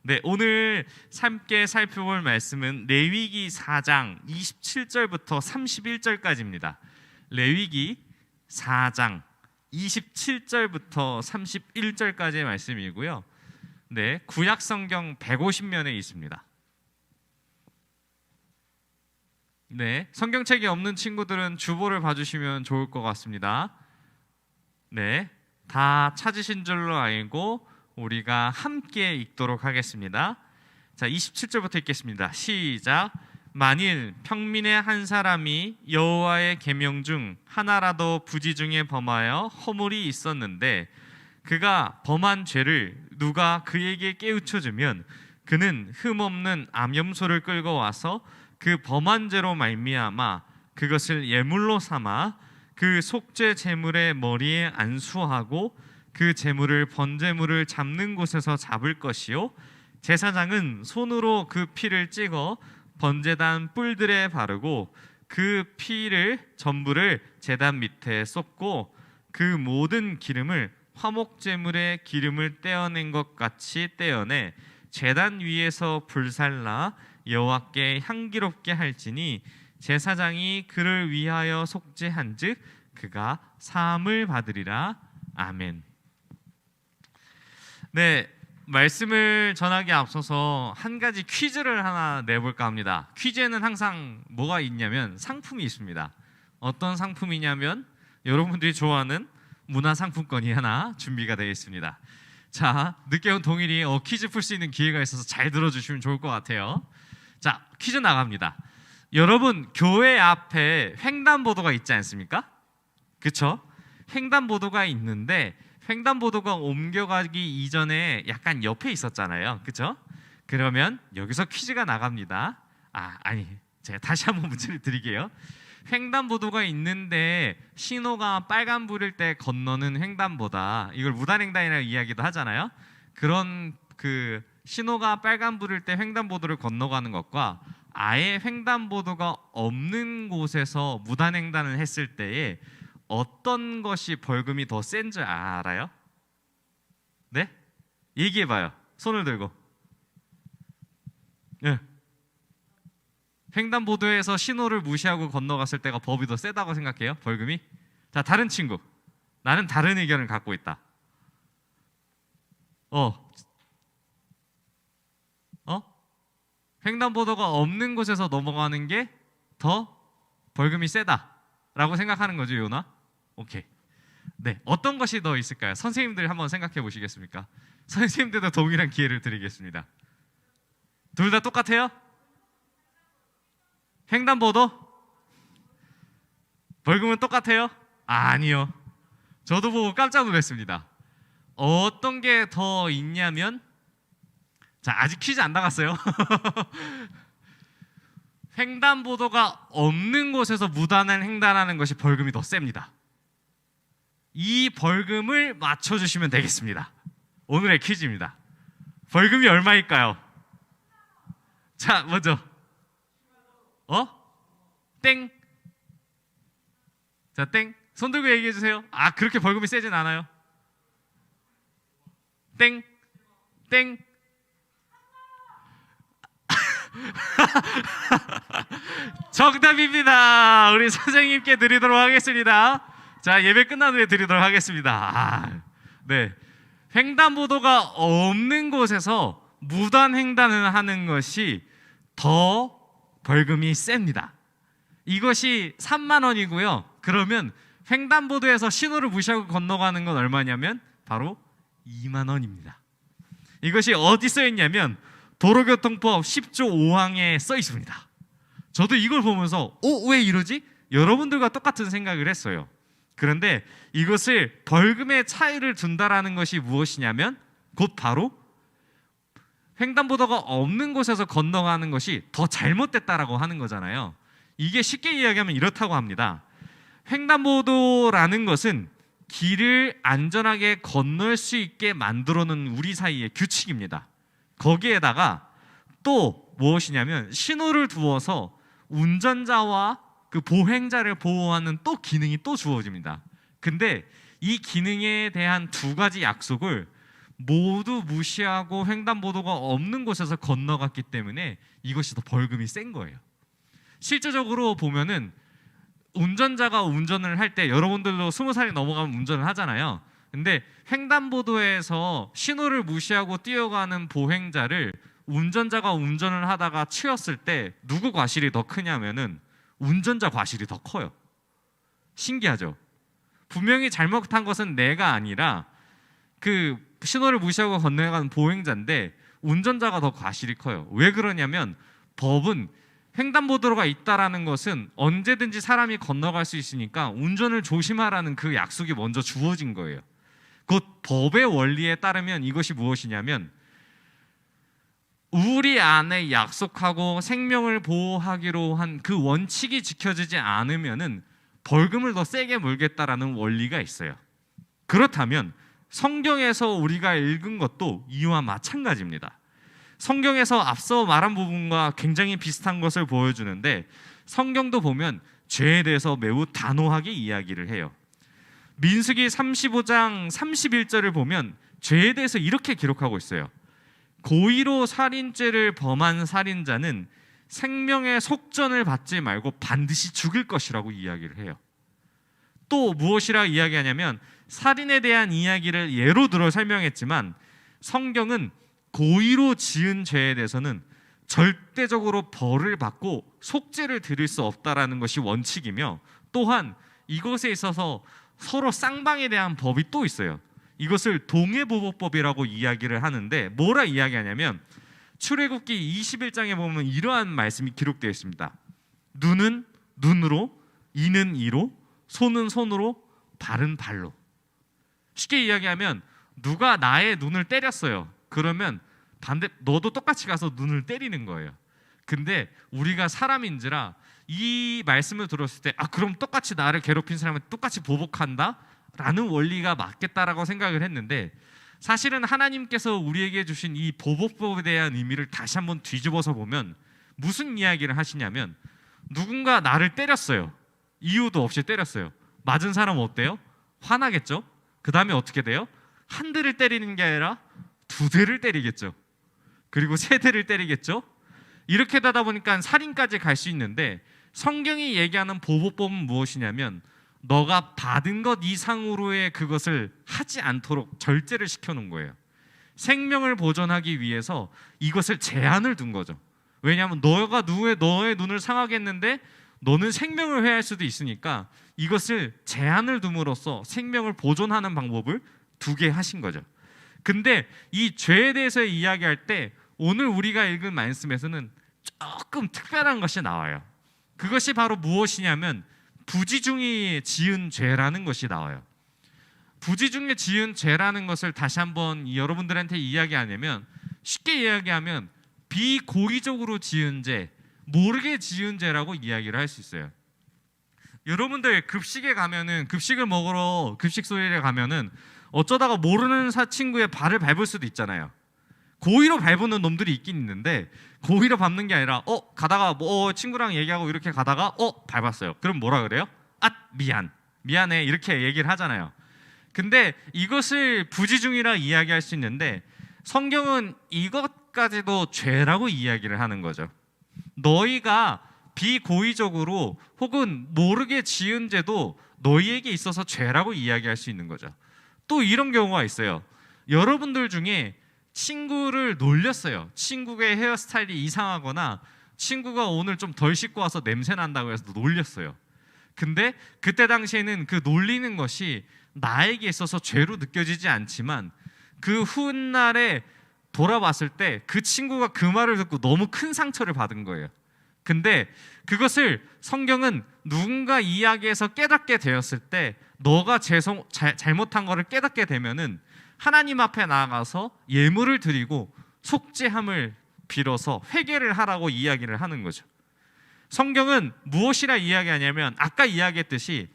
네, 오늘 함께 살펴볼 말씀은 레위기 4장 27절부터 31절까지입니다. 레위기 4장 27절부터 31절까지의 말씀이고요. 네, 구약 성경 150면에 있습니다. 네, 성경책이 없는 친구들은 주보를 봐주시면 좋을 것 같습니다. 네, 다 찾으신 줄로 알고 우리가 함께 읽도록 하겠습니다. 자, 27절부터 읽겠습니다. 시작. 만일 평민의 한 사람이 여호와의 계명 중 하나라도 부지 중에 범하여 허물이 있었는데 그가 범한 죄를 누가 그에게 깨우쳐 주면 그는 흠없는 암염소를 끌고 와서 그 범한 죄로 말미암아 그것을 예물로 삼아 그 속죄 제물의 머리에 안수하고 그 제물을 번제물을 잡는 곳에서 잡을 것이요 제사장은 손으로 그 피를 찍어 번제단 뿔들에 바르고 그 피를 전부를 제단 밑에 쏟고 그 모든 기름을 화목제물의 기름을 떼어낸 것 같이 떼어내 제단 위에서 불살라 여호와께 향기롭게 할지니 제사장이 그를 위하여 속죄한즉 그가 사함을 받으리라. 아멘. 네, 말씀을 전하기에 앞서서 한 가지 퀴즈를 하나 내볼까 합니다. 퀴즈에는 항상 뭐가 있냐면 상품이 있습니다. 어떤 상품이냐면 여러분들이 좋아하는 문화상품권이 하나 준비가 되어 있습니다. 자, 늦게 온 동일이 퀴즈 풀 수 있는 기회가 있어서 잘 들어주시면 좋을 것 같아요. 자, 퀴즈 나갑니다. 여러분, 교회 앞에 횡단보도가 있지 않습니까? 그쵸? 횡단보도가 있는데 횡단보도가 옮겨가기 이전에 약간 옆에 있었잖아요. 그쵸? 그러면 여기서 퀴즈가 나갑니다. 제가 다시 한번 문제를 드릴게요. 횡단보도가 있는데 신호가 빨간불일 때 건너는 횡단보다, 이걸 무단횡단이라고 이야기도 하잖아요. 그런 그 신호가 빨간불일 때 횡단보도를 건너가는 것과 아예 횡단보도가 없는 곳에서 무단횡단을 했을 때에 어떤 것이 벌금이 더 센 줄 알아요? 네? 얘기해봐요. 손을 들고. 네. 횡단보도에서 신호를 무시하고 건너갔을 때가 법이 더 세다고 생각해요? 벌금이? 자, 다른 친구. 나는 다른 의견을 갖고 있다. 횡단보도가 없는 곳에서 넘어가는 게 더 벌금이 세다라고 생각하는 거죠, 요나? 오케이. 네, 어떤 것이 더 있을까요? 선생님들 한번 생각해 보시겠습니까? 선생님들도 동일한 기회를 드리겠습니다. 둘 다 똑같아요? 횡단보도? 벌금은 똑같아요? 아니요. 저도 보고 깜짝 놀랐습니다. 어떤 게 더 있냐면, 자, 아직 퀴즈 안 나갔어요. 횡단보도가 없는 곳에서 무단을 횡단하는 것이 벌금이 더 셉니다. 이 벌금을 맞춰주시면 되겠습니다. 오늘의 퀴즈입니다. 벌금이 얼마일까요? 자, 먼저 땡. 자, 땡. 손 들고 얘기해 주세요. 그렇게 벌금이 세진 않아요. 땡. 땡. 정답입니다. 우리 선생님께 드리도록 하겠습니다. 자, 예배 끝난 후에 드리도록 하겠습니다. 네, 횡단보도가 없는 곳에서 무단횡단을 하는 것이 더 벌금이 셉니다. 이것이 3만 원이고요. 그러면 횡단보도에서 신호를 무시하고 건너가는 건 얼마냐면 바로 2만 원입니다. 이것이 어디 써 있냐면 도로교통법 10조 5항에 써 있습니다. 저도 이걸 보면서 왜 이러지? 여러분들과 똑같은 생각을 했어요. 그런데 이것을 벌금의 차이를 둔다라는 것이 무엇이냐면 곧 바로 횡단보도가 없는 곳에서 건너가는 것이 더 잘못됐다라고 하는 거잖아요. 이게 쉽게 이야기하면 이렇다고 합니다. 횡단보도라는 것은 길을 안전하게 건널 수 있게 만들어 놓은 우리 사이의 규칙입니다. 거기에다가 또 무엇이냐면 신호를 두어서 운전자와 그 보행자를 보호하는 또 기능이 또 주어집니다. 근데 이 기능에 대한 두 가지 약속을 모두 무시하고 횡단보도가 없는 곳에서 건너갔기 때문에 이것이 더 벌금이 센 거예요. 실제적으로 보면은 운전자가 운전을 할 때 여러분들도 20살이 넘어가면 운전을 하잖아요. 근데 횡단보도에서 신호를 무시하고 뛰어가는 보행자를 운전자가 운전을 하다가 치였을 때 누구 과실이 더 크냐면은 운전자 과실이 더 커요. 신기하죠? 분명히 잘못한 것은 내가 아니라 그 신호를 무시하고 건너가는 보행자인데 운전자가 더 과실이 커요. 왜 그러냐면 법은 횡단보도가 있다라는 것은 언제든지 사람이 건너갈 수 있으니까 운전을 조심하라는 그 약속이 먼저 주어진 거예요. 곧 법의 원리에 따르면 이것이 무엇이냐면 우리 안에 약속하고 생명을 보호하기로 한 그 원칙이 지켜지지 않으면은 벌금을 더 세게 물겠다라는 원리가 있어요. 그렇다면 성경에서 우리가 읽은 것도 이와 마찬가지입니다. 성경에서 앞서 말한 부분과 굉장히 비슷한 것을 보여주는데 성경도 보면 죄에 대해서 매우 단호하게 이야기를 해요. 민수기 35장 31절을 보면 죄에 대해서 이렇게 기록하고 있어요. 고의로 살인죄를 범한 살인자는 생명의 속전을 받지 말고 반드시 죽을 것이라고 이야기를 해요. 또 무엇이라 이야기하냐면 살인에 대한 이야기를 예로 들어 설명했지만 성경은 고의로 지은 죄에 대해서는 절대적으로 벌을 받고 속죄를 드릴 수 없다라는 것이 원칙이며 또한 이것에 있어서 서로 쌍방에 대한 법이 또 있어요. 이것을 동해보복법이라고 이야기를 하는데 뭐라 이야기하냐면 출애굽기 21장에 보면 이러한 말씀이 기록되어 있습니다. 눈은 눈으로, 이는 이로, 손은 손으로, 발은 발로. 쉽게 이야기하면 누가 나의 눈을 때렸어요. 그러면 반대 너도 똑같이 가서 눈을 때리는 거예요. 근데 우리가 사람인지라 이 말씀을 들었을 때 그럼 똑같이 나를 괴롭힌 사람은 똑같이 보복한다? 라는 원리가 맞겠다라고 생각을 했는데 사실은 하나님께서 우리에게 주신 이 보복법에 대한 의미를 다시 한번 뒤집어서 보면 무슨 이야기를 하시냐면 누군가 나를 때렸어요. 이유도 없이 때렸어요. 맞은 사람은 어때요? 화나겠죠? 그 다음에 어떻게 돼요? 한 대를 때리는 게 아니라 두 대를 때리겠죠. 그리고 세 대를 때리겠죠. 이렇게 되다 보니까 살인까지 갈 수 있는데 성경이 얘기하는 보복법은 무엇이냐면 너가 받은 것 이상으로의 그것을 하지 않도록 절제를 시켜놓은 거예요. 생명을 보존하기 위해서 이것을 제한을 둔 거죠. 왜냐하면 너가 너의 눈을 상하게 했는데 너는 생명을 해할 수도 있으니까 이것을 제한을 둠으로써 생명을 보존하는 방법을 두게 하신 거죠. 근데 이 죄에 대해서 이야기할 때 오늘 우리가 읽은 말씀에서는 조금 특별한 것이 나와요. 그것이 바로 무엇이냐면 부지중에 지은 죄라는 것이 나와요. 부지중에 지은 죄라는 것을 다시 한번 여러분들한테 이야기하냐면 쉽게 이야기하면 비고의적으로 지은 죄, 모르게 지은 죄라고 이야기를 할 수 있어요. 여러분들 급식에 가면은 급식을 먹으러 급식소리에 가면은 어쩌다가 모르는 친구의 발을 밟을 수도 있잖아요. 고의로 밟는 놈들이 있긴 있는데 고의로 밟는 게 아니라 가다가 친구랑 얘기하고 이렇게 가다가 밟았어요. 그럼 뭐라 그래요? 미안해 이렇게 얘기를 하잖아요. 근데 이것을 부지중이라 이야기할 수 있는데 성경은 이것까지도 죄라고 이야기를 하는 거죠. 너희가 비고의적으로 혹은 모르게 지은 죄도 너희에게 있어서 죄라고 이야기할 수 있는 거죠. 또 이런 경우가 있어요. 여러분들 중에 친구를 놀렸어요. 친구의 헤어스타일이 이상하거나 친구가 오늘 좀 덜 씻고 와서 냄새 난다고 해서 놀렸어요. 근데 그때 당시에는 그 놀리는 것이 나에게 있어서 죄로 느껴지지 않지만 그 훗날에 돌아봤을 때 그 친구가 그 말을 듣고 너무 큰 상처를 받은 거예요. 근데 그것을 성경은 누군가 이야기해서 깨닫게 되었을 때 너가 잘못한 거를 깨닫게 되면은 하나님 앞에 나아가서 예물을 드리고 속죄함을 빌어서 회개를 하라고 이야기를 하는 거죠. 성경은 무엇이라 이야기하냐면 아까 이야기했듯이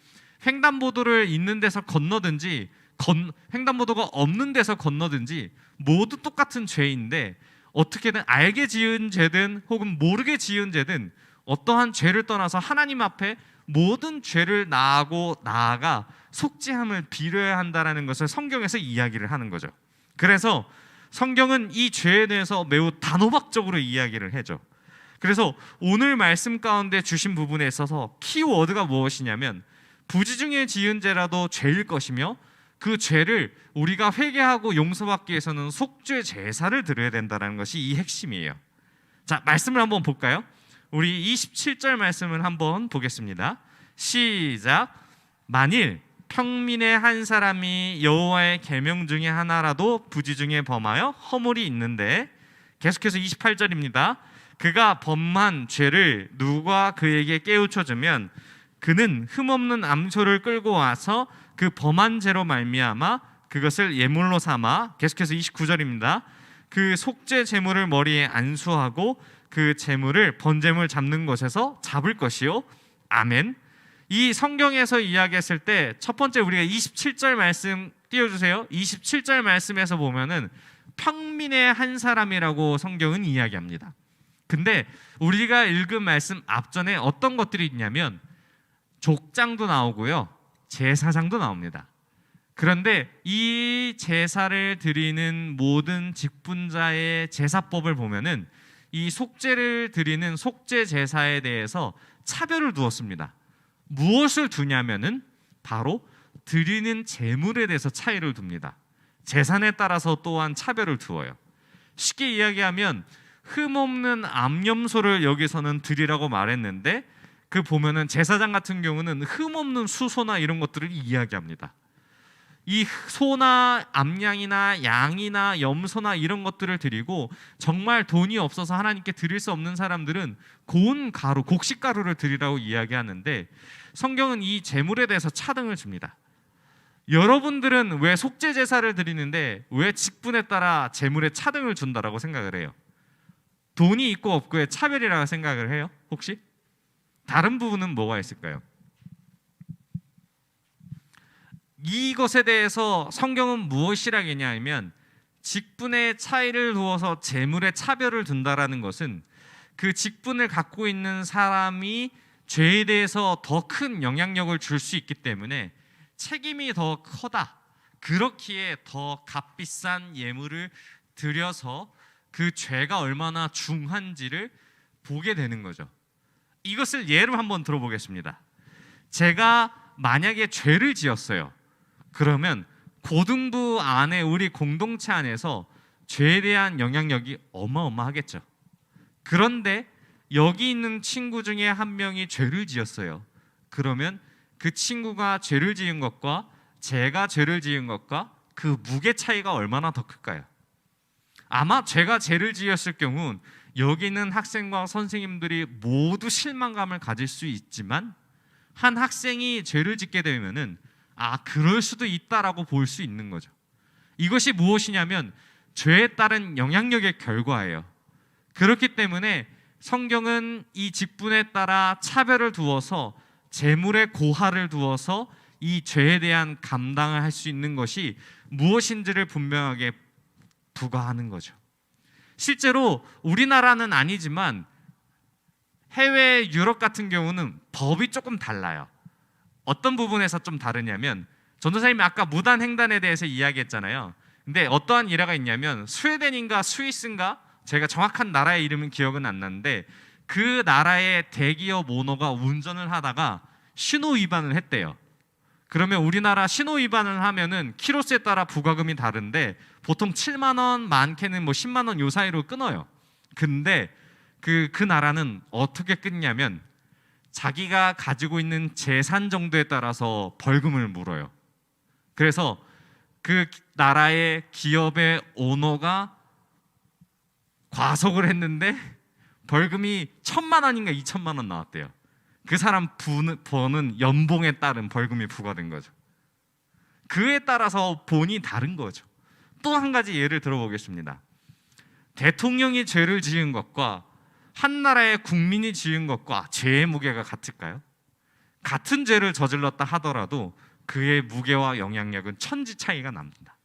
횡단보도를 있는 데서 건너든지 횡단보도가 없는 데서 건너든지 모두 똑같은 죄인데 어떻게든 알게 지은 죄든 혹은 모르게 지은 죄든 어떠한 죄를 떠나서 하나님 앞에 모든 죄를 나아가 속죄함을 빌어야 한다는 것을 성경에서 이야기를 하는 거죠. 그래서 성경은 이 죄에 대해서 매우 단호박적으로 이야기를 해줘. 그래서 오늘 말씀 가운데 주신 부분에 있어서 키워드가 무엇이냐면 부지 중에 지은 죄라도 죄일 것이며 그 죄를 우리가 회개하고 용서받기 위해서는 속죄 제사를 드려야 된다는 것이 이 핵심이에요. 자, 말씀을 한번 볼까요? 우리 27절 말씀을 한번 보겠습니다. 시작. 만일 평민의 한 사람이 여호와의 계명 중에 하나라도 부지 중에 범하여 허물이 있는데, 계속해서 28절입니다. 그가 범한 죄를 누가 그에게 깨우쳐 주면 그는 흠없는 암소를 끌고 와서 그 범한 죄로 말미암아 그것을 예물로 삼아, 계속해서 29절입니다. 그 속죄 제물을 머리에 안수하고 그 제물을 번제물 잡는 곳에서 잡을 것이요. 아멘. 이 성경에서 이야기했을 때 첫 번째 우리가 27절 말씀 띄워주세요. 27절 말씀에서 보면은 평민의 한 사람이라고 성경은 이야기합니다. 근데 우리가 읽은 말씀 앞전에 어떤 것들이 있냐면 족장도 나오고요, 제사장도 나옵니다. 그런데 이 제사를 드리는 모든 직분자의 제사법을 보면은 이 속죄를 드리는 속죄 제사에 대해서 차별을 두었습니다. 무엇을 두냐면은 바로 드리는 제물에 대해서 차이를 둡니다. 제산에 따라서 또한 차별을 두어요. 쉽게 이야기하면 흠없는 암염소를 여기서는 드리라고 말했는데, 그 보면은 제사장 같은 경우는 흠없는 수소나 이런 것들을 이야기합니다. 이 소나 암양이나 양이나 염소나 이런 것들을 드리고, 정말 돈이 없어서 하나님께 드릴 수 없는 사람들은 고운 가루, 곡식가루를 드리라고 이야기하는데, 성경은 이 제물에 대해서 차등을 줍니다. 여러분들은 왜 속죄 제사를 드리는데 왜 직분에 따라 제물에 차등을 준다라고 생각을 해요? 돈이 있고 없고의 차별이라고 생각을 해요? 혹시? 다른 부분은 뭐가 있을까요? 이것에 대해서 성경은 무엇이라고 했냐면, 직분의 차이를 두어서 제물에 차별을 둔다라는 것은 그 직분을 갖고 있는 사람이 죄에 대해서 더 큰 영향력을 줄 수 있기 때문에 책임이 더 커다, 그렇기에 더 값비싼 예물을 드려서 그 죄가 얼마나 중한지를 보게 되는 거죠. 이것을 예로 한번 들어보겠습니다. 제가 만약에 죄를 지었어요. 그러면 고등부 안에, 우리 공동체 안에서 죄에 대한 영향력이 어마어마하겠죠. 그런데 여기 있는 친구 중에 한 명이 죄를 지었어요. 그러면 그 친구가 죄를 지은 것과 제가 죄를 지은 것과 그 무게 차이가 얼마나 더 클까요? 아마 제가 죄를 지었을 경우 여기 있는 학생과 선생님들이 모두 실망감을 가질 수 있지만, 한 학생이 죄를 짓게 되면은 그럴 수도 있다라고 볼 수 있는 거죠. 이것이 무엇이냐면 죄에 따른 영향력의 결과예요. 그렇기 때문에 성경은 이 직분에 따라 차별을 두어서, 재물의 고하를 두어서 이 죄에 대한 감당을 할 수 있는 것이 무엇인지를 분명하게 부과하는 거죠. 실제로 우리나라는 아니지만 해외 유럽 같은 경우는 법이 조금 달라요. 어떤 부분에서 좀 다르냐면, 전도사님이 아까 무단횡단에 대해서 이야기했잖아요. 근데 어떠한 일화가 있냐면, 스웨덴인가 스위스인가, 제가 정확한 나라의 이름은 기억은 안 나는데, 그 나라의 대기업 오너가 운전을 하다가 신호 위반을 했대요. 그러면 우리나라 신호 위반을 하면은 키로수에 따라 부과금이 다른데 보통 7만 원, 많게는 10만 원 요 사이로 끊어요. 근데 그 나라는 어떻게 끊냐면 자기가 가지고 있는 재산 정도에 따라서 벌금을 물어요. 그래서 그 나라의 기업의 오너가 과속을 했는데 벌금이 1,000만 원인가 2,000만 원 나왔대요. 그 사람 버는 연봉에 따른 벌금이 부과된 거죠. 그에 따라서 본이 다른 거죠. 또 한 가지 예를 들어보겠습니다. 대통령이 죄를 지은 것과 한 나라의 국민이 지은 것과 죄의 무게가 같을까요? 같은 죄를 저질렀다 하더라도 그의 무게와 영향력은 천지 차이가 납니다.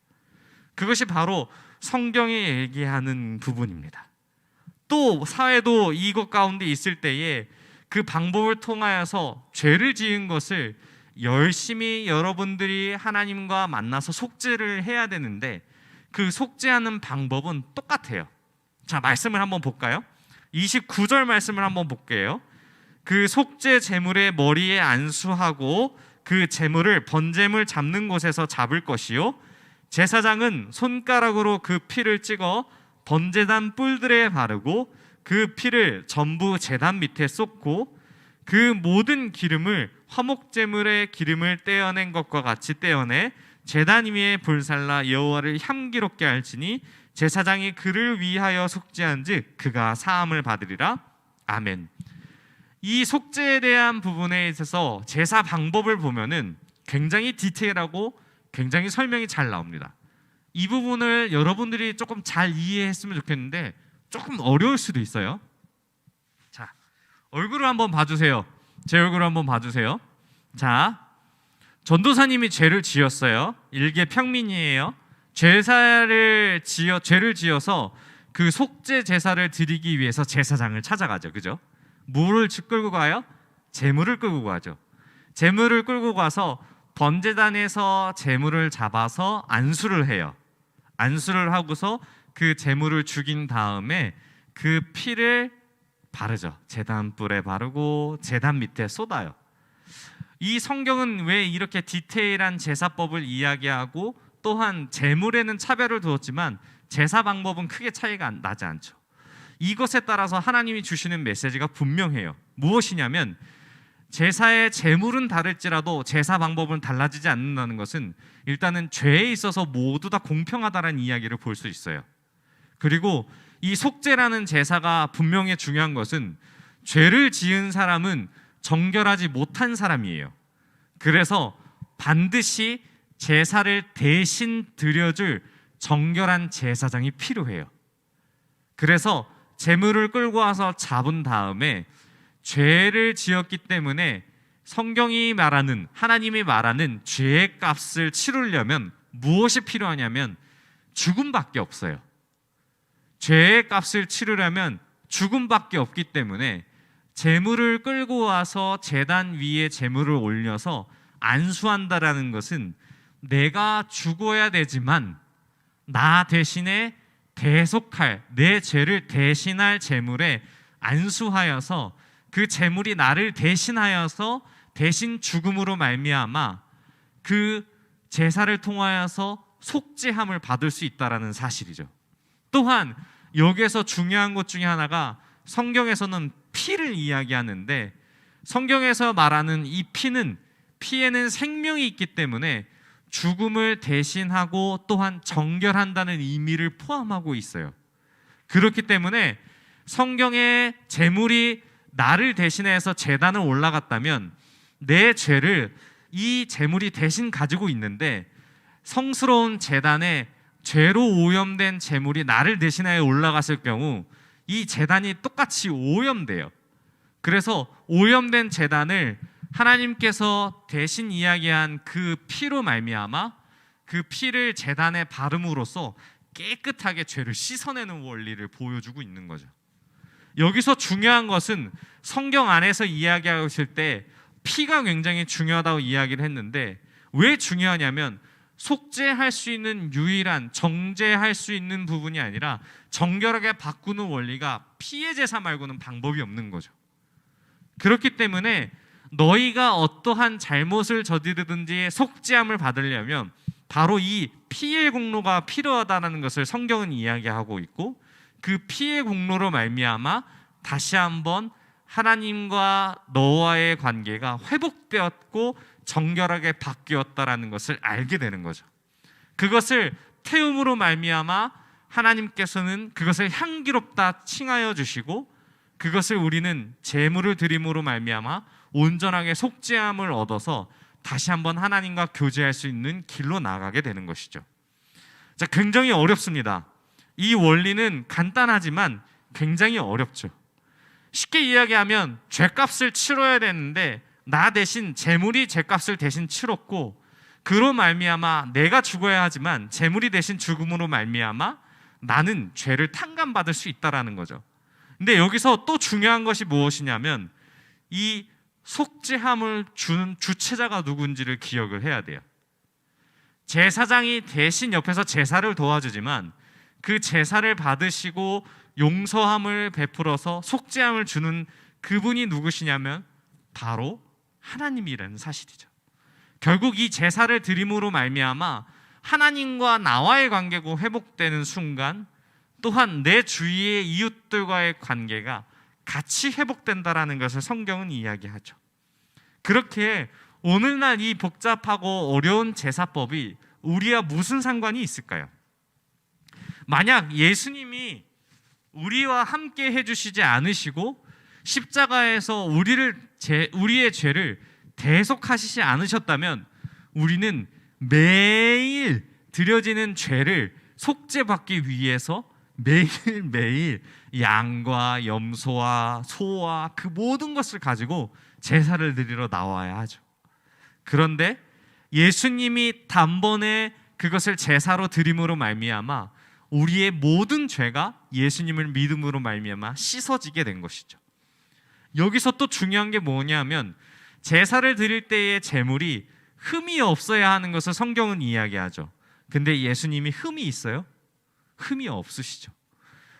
그것이 바로 성경이 얘기하는 부분입니다. 또 사회도 이것 가운데 있을 때에 그 방법을 통하여서 죄를 지은 것을 열심히 여러분들이 하나님과 만나서 속죄를 해야 되는데, 그 속죄하는 방법은 똑같아요. 자, 말씀을 한번 볼까요? 29절 말씀을 한번 볼게요. 그 속죄 제물의 머리에 안수하고 그 제물을 번제물 잡는 곳에서 잡을 것이요, 제사장은 손가락으로 그 피를 찍어 번제단 뿔들에 바르고 그 피를 전부 제단 밑에 쏟고 그 모든 기름을 화목제물의 기름을 떼어낸 것과 같이 떼어내 제단 위에 불살라 여호와를 향기롭게 할지니 제사장이 그를 위하여 속죄한즉 그가 사함을 받으리라. 아멘. 이 속죄에 대한 부분에 있어서 제사 방법을 보면은 굉장히 디테일하고 굉장히 설명이 잘 나옵니다. 이 부분을 여러분들이 조금 잘 이해했으면 좋겠는데 조금 어려울 수도 있어요. 자, 얼굴을 한번 봐주세요. 제 얼굴을 한번 봐주세요. 자, 전도사님이 죄를 지었어요. 일개 평민이에요. 죄를 지어서 그 속죄 제사를 드리기 위해서 제사장을 찾아가죠. 그죠? 뭐를 끌고 가요? 제물을 끌고 가죠. 제물을 끌고 가서 번제단에서 제물을 잡아서 안수를 해요. 안수를 하고서 그 제물을 죽인 다음에 그 피를 바르죠. 제단 뿔에 바르고 제단 밑에 쏟아요. 이 성경은 왜 이렇게 디테일한 제사법을 이야기하고 또한 제물에는 차별을 두었지만 제사 방법은 크게 차이가 나지 않죠. 이것에 따라서 하나님이 주시는 메시지가 분명해요. 무엇이냐면 제사의 제물은 다를지라도 제사 방법은 달라지지 않는다는 것은 일단은 죄에 있어서 모두 다 공평하다는 이야기를 볼 수 있어요. 그리고 이 속죄라는 제사가 분명히 중요한 것은 죄를 지은 사람은 정결하지 못한 사람이에요. 그래서 반드시 제사를 대신 드려줄 정결한 제사장이 필요해요. 그래서 제물을 끌고 와서 잡은 다음에 죄를 지었기 때문에 성경이 말하는, 하나님이 말하는 죄의 값을 치르려면 무엇이 필요하냐면 죽음밖에 없어요. 죄의 값을 치르려면 죽음밖에 없기 때문에 제물을 끌고 와서 제단 위에 제물을 올려서 안수한다라는 것은 내가 죽어야 되지만 나 대신에 대속할, 내 죄를 대신할 제물에 안수하여서 그 제물이 나를 대신하여서 대신 죽음으로 말미암아 그 제사를 통하여서 속죄함을 받을 수 있다라는 사실이죠. 또한 여기에서 중요한 것 중에 하나가 성경에서는 피를 이야기하는데 성경에서 말하는 이 피에는 생명이 있기 때문에 죽음을 대신하고 또한 정결한다는 의미를 포함하고 있어요. 그렇기 때문에 성경의 제물이 나를 대신해서 제단을 올라갔다면 내 죄를 이 제물이 대신 가지고 있는데 성스러운 제단에 죄로 오염된 제물이 나를 대신하여 올라갔을 경우 이 제단이 똑같이 오염돼요. 그래서 오염된 제단을 하나님께서 대신 이야기한 그 피로 말미암아 그 피를 제단에 바름으로써 깨끗하게 죄를 씻어내는 원리를 보여주고 있는 거죠. 여기서 중요한 것은 성경 안에서 이야기하실 때 피가 굉장히 중요하다고 이야기를 했는데 왜 중요하냐면 속죄할 수 있는 유일한 정죄할 수 있는 부분이 아니라 정결하게 바꾸는 원리가 피의 제사 말고는 방법이 없는 거죠. 그렇기 때문에 너희가 어떠한 잘못을 저지르든지 속죄함을 받으려면 바로 이 피의 공로가 필요하다는 것을 성경은 이야기하고 있고 그 피의 공로로 말미암아 다시 한번 하나님과 너와의 관계가 회복되었고 정결하게 바뀌었다라는 것을 알게 되는 거죠. 그것을 태움으로 말미암아 하나님께서는 그것을 향기롭다 칭하여 주시고 그것을 우리는 제물을 드림으로 말미암아 온전하게 속죄함을 얻어서 다시 한번 하나님과 교제할 수 있는 길로 나아가게 되는 것이죠. 자, 굉장히 어렵습니다. 이 원리는 간단하지만 굉장히 어렵죠. 쉽게 이야기하면 죄값을 치러야 되는데 나 대신 제물이 죄값을 대신 치렀고 그로 말미암아 내가 죽어야 하지만 제물이 대신 죽음으로 말미암아 나는 죄를 탕감받을 수 있다라는 거죠. 근데 여기서 또 중요한 것이 무엇이냐면 이 속죄함을 주는 주체자가 누군지를 기억을 해야 돼요. 제사장이 대신 옆에서 제사를 도와주지만 그 제사를 받으시고 용서함을 베풀어서 속죄함을 주는 그분이 누구시냐면 바로 하나님이라는 사실이죠. 결국 이 제사를 드림으로 말미암아 하나님과 나와의 관계가 회복되는 순간 또한 내 주위의 이웃들과의 관계가 같이 회복된다라는 것을 성경은 이야기하죠. 그렇게 오늘날 이 복잡하고 어려운 제사법이 우리와 무슨 상관이 있을까요? 만약 예수님이 우리와 함께 해주시지 않으시고 십자가에서 우리의 죄를 대속하시지 않으셨다면 우리는 매일 드려지는 죄를 속죄받기 위해서 매일매일 양과 염소와 소와 그 모든 것을 가지고 제사를 드리러 나와야 하죠. 그런데 예수님이 단번에 그것을 제사로 드림으로 말미암아 우리의 모든 죄가 예수님을 믿음으로 말미암아 씻어지게 된 것이죠. 여기서 또 중요한 게 뭐냐면 제사를 드릴 때의 제물이 흠이 없어야 하는 것을 성경은 이야기하죠. 근데 예수님이 흠이 있어요? 흠이 없으시죠.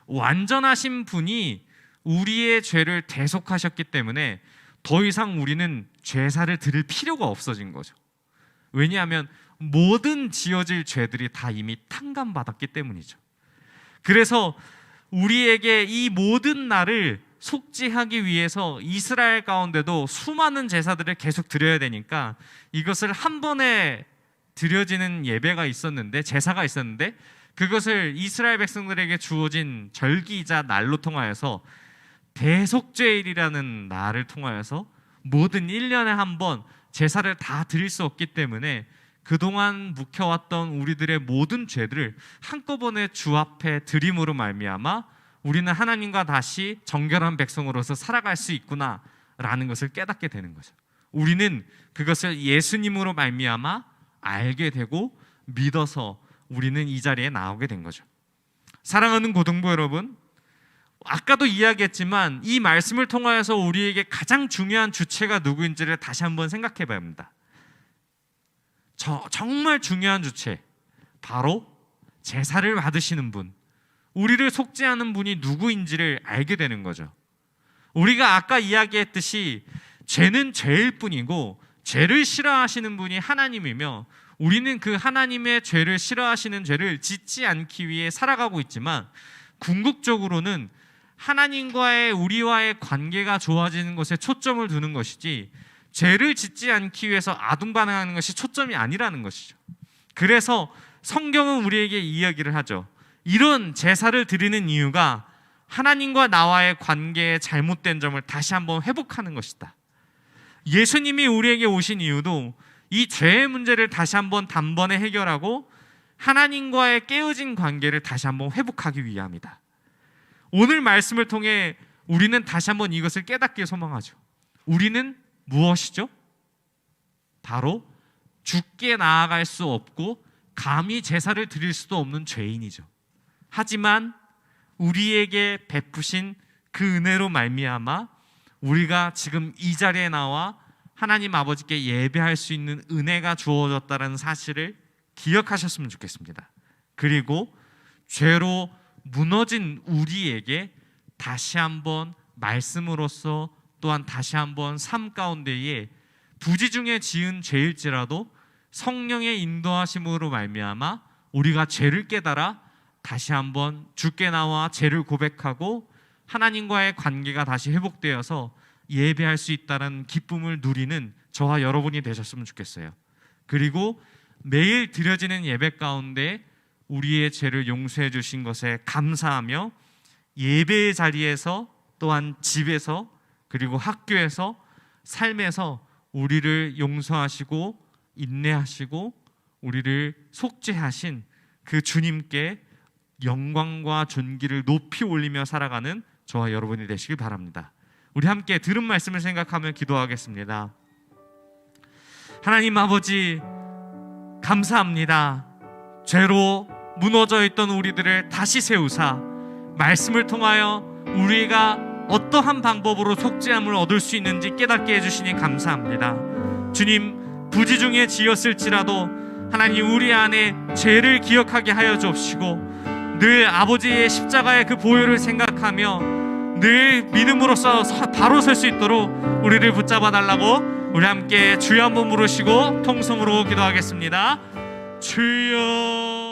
완전하신 분이 우리의 죄를 대속하셨기 때문에 더 이상 우리는 제사를 드릴 필요가 없어진 거죠. 왜냐하면 모든 지어질 죄들이 다 이미 탕감받았기 때문이죠. 그래서 우리에게 이 모든 날을 속죄하기 위해서 이스라엘 가운데도 수많은 제사들을 계속 드려야 되니까 이것을 한 번에 드려지는 예배가 있었는데, 제사가 있었는데 그것을 이스라엘 백성들에게 주어진 절기이자 날로 통하여서 대속죄일이라는 날을 통하여서 모든 1년에 한 번 제사를 다 드릴 수 없기 때문에 그동안 묵혀왔던 우리들의 모든 죄들을 한꺼번에 주 앞에 드림으로 말미암아 우리는 하나님과 다시 정결한 백성으로서 살아갈 수 있구나라는 것을 깨닫게 되는 거죠. 우리는 그것을 예수님으로 말미암아 알게 되고 믿어서 우리는 이 자리에 나오게 된 거죠. 사랑하는 고등부 여러분, 아까도 이야기했지만 이 말씀을 통하여서 우리에게 가장 중요한 주체가 누구인지를 다시 한번 생각해 봐야 합니다. 정말 중요한 주체, 바로 제사를 받으시는 분, 우리를 속죄하는 분이 누구인지를 알게 되는 거죠. 우리가 아까 이야기했듯이 죄는 죄일 뿐이고 죄를 싫어하시는 분이 하나님이며 우리는 그 하나님의 죄를 싫어하시는 죄를 짓지 않기 위해 살아가고 있지만 궁극적으로는 하나님과의 우리와의 관계가 좋아지는 것에 초점을 두는 것이지 죄를 짓지 않기 위해서 아둥반응하는 것이 초점이 아니라는 것이죠. 그래서 성경은 우리에게 이야기를 하죠. 이런 제사를 드리는 이유가 하나님과 나와의 관계의 잘못된 점을 다시 한번 회복하는 것이다. 예수님이 우리에게 오신 이유도 이 죄의 문제를 다시 한번 단번에 해결하고 하나님과의 깨어진 관계를 다시 한번 회복하기 위함이다. 오늘 말씀을 통해 우리는 다시 한번 이것을 깨닫기를 소망하죠. 우리는 무엇이죠? 바로 주께 나아갈 수 없고 감히 제사를 드릴 수도 없는 죄인이죠. 하지만 우리에게 베푸신 그 은혜로 말미암아 우리가 지금 이 자리에 나와 하나님 아버지께 예배할 수 있는 은혜가 주어졌다는 사실을 기억하셨으면 좋겠습니다. 그리고 죄로 무너진 우리에게 다시 한번 말씀으로써 또한 다시 한번 삶 가운데에 부지 중에 지은 죄일지라도 성령의 인도하심으로 말미암아 우리가 죄를 깨달아 다시 한번 주께 나와 죄를 고백하고 하나님과의 관계가 다시 회복되어서 예배할 수 있다는 기쁨을 누리는 저와 여러분이 되셨으면 좋겠어요. 그리고 매일 드려지는 예배 가운데 우리의 죄를 용서해 주신 것에 감사하며 예배의 자리에서 또한 집에서 그리고 학교에서 삶에서 우리를 용서하시고 인내하시고 우리를 속죄하신 그 주님께 영광과 존귀를 높이 올리며 살아가는 저와 여러분이 되시길 바랍니다. 우리 함께 들은 말씀을 생각하며 기도하겠습니다. 하나님 아버지, 감사합니다. 죄로 무너져 있던 우리들을 다시 세우사 말씀을 통하여 우리가 어떠한 방법으로 속죄함을 얻을 수 있는지 깨닫게 해주시니 감사합니다. 주님, 부지 중에 지었을지라도 하나님 우리 안에 죄를 기억하게 하여 주옵시고 늘 아버지의 십자가의 그 보혈을 생각하며 늘 믿음으로써 바로 설 수 있도록 우리를 붙잡아 달라고 우리 함께 주여 한번 부르시고 통성으로 기도하겠습니다. 주여